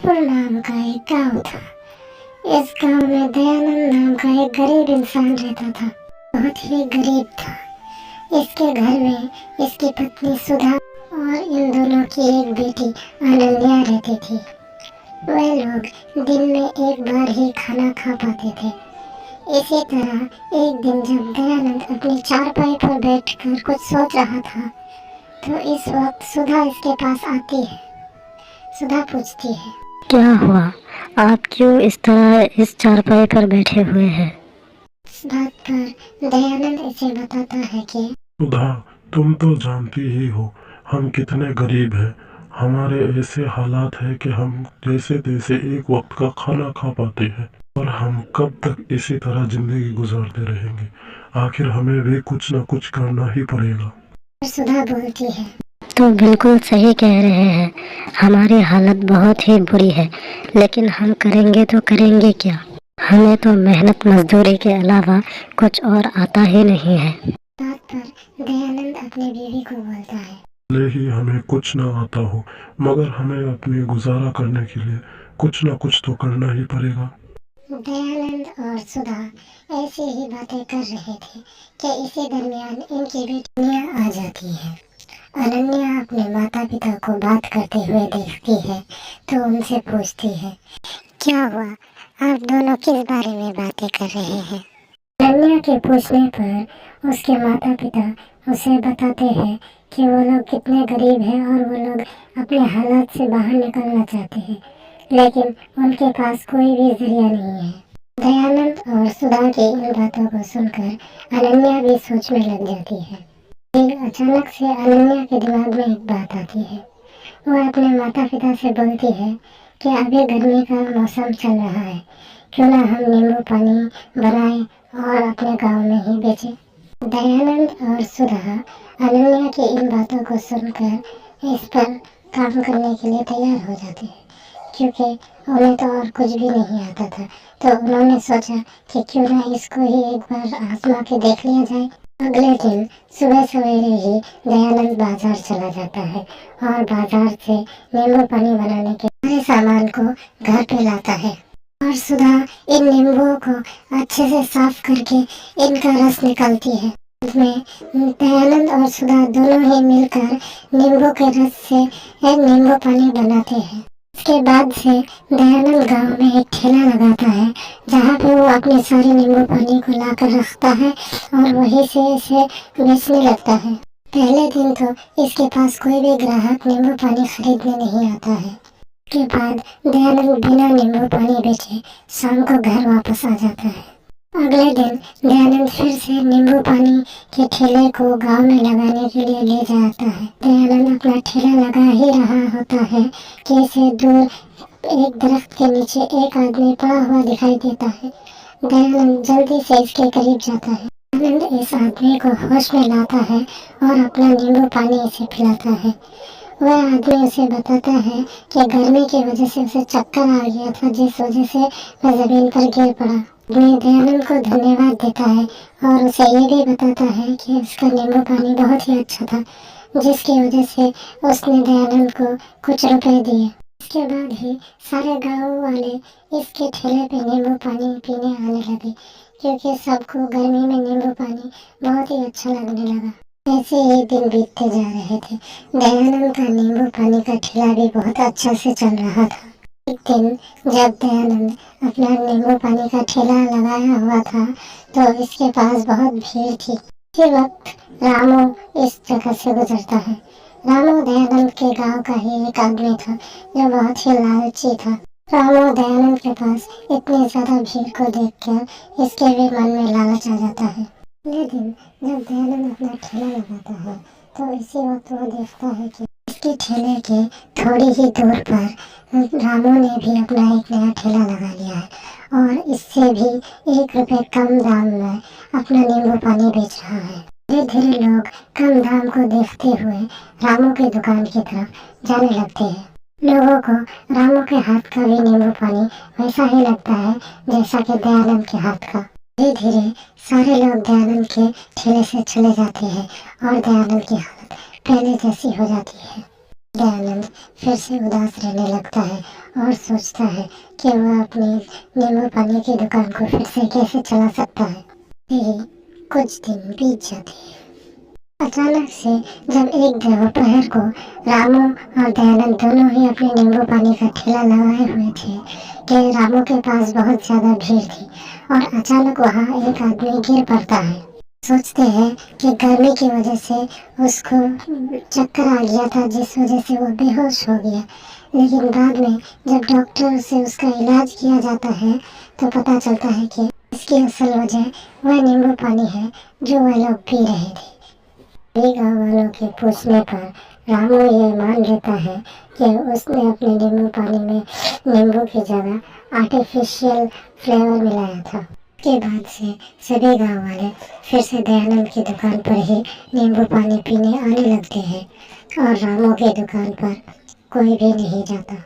जयपुर नाम का एक गांव था। इस गांव में दयानंद नाम का एक गरीब इंसान रहता था। बहुत ही गरीब था। इसके घर में इसकी पत्नी सुधा और इन दोनों की एक बेटी अनन्या रहती थी। वे लोग दिन में एक बार ही खाना खा पाते थे। इसी तरह एक दिन जब दयानंद अपनी चारपाई पर बैठकर कुछ सोच रहा था, तो इस वक्त सुधा इसके पास आती है। सुधा पूछती है, क्या हुआ? आप क्यों इस तरह इस चारपाई पर बैठे हुए हैं? इस बात पर दयानंद इसे बताता है कि सुधा, तुम तो जानती ही हो हम कितने गरीब हैं। हमारे ऐसे हालात है कि हम जैसे तैसे एक वक्त का खाना खा पाते हैं, और हम कब तक इसी तरह जिंदगी गुजारते रहेंगे। आखिर हमें भी कुछ न कुछ करना ही पड़ेगा। सुधा बोलती है, तो बिल्कुल सही कह रहे हैं। हमारी हालत बहुत ही बुरी है, लेकिन हम करेंगे तो करेंगे क्या? हमें तो मेहनत मजदूरी के अलावा कुछ और आता ही नहीं है। बात पर दयानंद अपनी बीवी को बोलता है, भले ही हमें कुछ न आता हो, मगर हमें अपनी गुजारा करने के लिए कुछ न कुछ तो करना ही पड़ेगा। दयानंद और सुधा ऐसी ही बातें कर रहे थे कि इसी दरमियान इनकी बेटियां आ जाती हैं। अनन्या अपने माता पिता को बात करते हुए देखती है तो उनसे पूछती है, क्या हुआ, आप दोनों किस बारे में बातें कर रहे हैं? अनन्या के पूछने पर उसके माता पिता उसे बताते हैं कि वो लोग कितने गरीब हैं और वो लोग अपने हालात से बाहर निकलना चाहते हैं, लेकिन उनके पास कोई भी जरिया नहीं है। दयानंद और सुधा की इन बातों को सुनकर अनन्या भी सोच में लग जाती है। फिर अचानक से अनन्या के दिमाग में एक बात आती है। वो अपने माता पिता से बोलती है कि अभी गर्मी का मौसम चल रहा है, क्यों ना हम नींबू पानी बनाएं और अपने गांव में ही बेचें। दयानंद और सुधा अनन्या की इन बातों को सुनकर इस पर काम करने के लिए तैयार हो जाते हैं, क्योंकि उन्हें तो और कुछ भी नहीं आता था। तो उन्होंने सोचा कि क्यों ना इसको ही एक बार आजमा के देख लिया जाए। अगले दिन सुबह सवेरे ही दयानंद बाजार चला जाता है और बाजार से नींबू पानी बनाने के सारे सामान को घर पे लाता है। और सुधा इन नींबुओं को अच्छे से साफ करके इनका रस निकालती है। में दयानंद और सुधा दोनों ही मिलकर नींबू के रस से नींबू पानी बनाते हैं। इसके बाद से दयानंद गांव में एक ठेला लगाता है, जहाँ पे वो अपने सारे नींबू पानी को लाकर रखता है और वहीं से इसे बेचने लगता है। पहले दिन तो इसके पास कोई भी ग्राहक नींबू पानी खरीदने नहीं आता है। उसके बाद दयानंद बिना नींबू पानी बेचे शाम को घर वापस आ जाता है। अगले दिन दयानंद फिर से नींबू पानी के ठेले को गांव में लगाने के लिए ले जाता है। दयानंद अपना ठेला लगा ही रहा होता है कि इसे दूर एक दरख्त के नीचे एक आदमी पड़ा हुआ दिखाई देता है। दयानंद जल्दी से इसके करीब जाता है। दयानंद इस आदमी को होश में लाता है और अपना नींबू पानी इसे पिलाता है। वह आदमी उसे बताता है कि गर्मी की वजह से उसे चक्कर आ गया था, जिस वजह से वह जमीन पर गिर पड़ा। दयानंद को धन्यवाद देता है और उसे ये भी बताता है कि उसका नींबू पानी बहुत ही अच्छा था, जिसकी वजह से उसने दयानंद को कुछ रुपए दिए। इसके बाद ही सारे गांव वाले इसके ठेले पे नींबू पानी पीने आने लगे, क्योंकि सबको गर्मी में नींबू पानी बहुत ही अच्छा लगने लगा। ऐसे ही दिन बीतते जा रहे थे। दयानंद का नींबू पानी का ठेला भी बहुत अच्छा से चल रहा था। एक दिन जब दयानंद अपना नींबू पानी का ठेला लगाया हुआ था, तो इसके पास बहुत भीड़ थी। उसी वक्त रामू इस जगह से गुजरता है। रामू दयानंद के गांव का ही एक आदमी था, जो बहुत ही लालची था। रामू दयानंद के पास इतनी ज्यादा भीड़ को देखकर इसके भी मन में लालच आ जाता है। अगले दिन जब दयानंद अपना ठेला लगाता है, तो इसी वक्त वो देखता है कि इसके ठेले के थोड़ी ही दूर पर रामू ने भी अपना एक नया ठेला लगा लिया है और इससे भी 1 रुपए कम दाम में अपना नींबू पानी बेच रहा है। धीरे धीरे लोग कम दाम को देखते हुए रामू की दुकान की तरफ जाने लगते हैं। लोगों को रामू के हाथ का भी नींबू पानी वैसा ही लगता है जैसा कि दयानंद के हाथ का। धीरे धीरे सारे लोग दयानंद के ठेले से चले जाते हैं और दयानंद की हालत पहले जैसी हो जाती है। दयानंद फिर से उदास रहने लगता है और सोचता है कि वह अपनी नींबू पानी की दुकान को फिर से कैसे चला सकता है। यही कुछ दिन बीत जाते हैं। अचानक से जब एक दोपहर को रामू और दयानंद दोनों ही अपने नींबू पानी का ठेला लगाए हुए थे कि रामू के पास बहुत ज्यादा भीड़ थी और अचानक वहाँ एक आदमी गिर पड़ता है। सोचते हैं कि गर्मी की वजह से उसको चक्कर आ गया था, जिस वजह से वो बेहोश हो गया। लेकिन बाद में जब डॉक्टर से उसका इलाज किया जाता है तो पता चलता है कि इसकी असल वजह वह नींबू पानी है जो वह लोग पी रहे थे। सभी गाँव वालों के पूछने पर रामू ये मान लेता है कि उसने अपने नींबू पानी में नींबू की जगह आर्टिफिशियल फ्लेवर मिलाया था। के बाद से सभी गांव वाले फिर से दयानंद की दुकान पर ही नींबू पानी पीने आने लगते हैं और रामू की दुकान पर कोई भी नहीं जाता।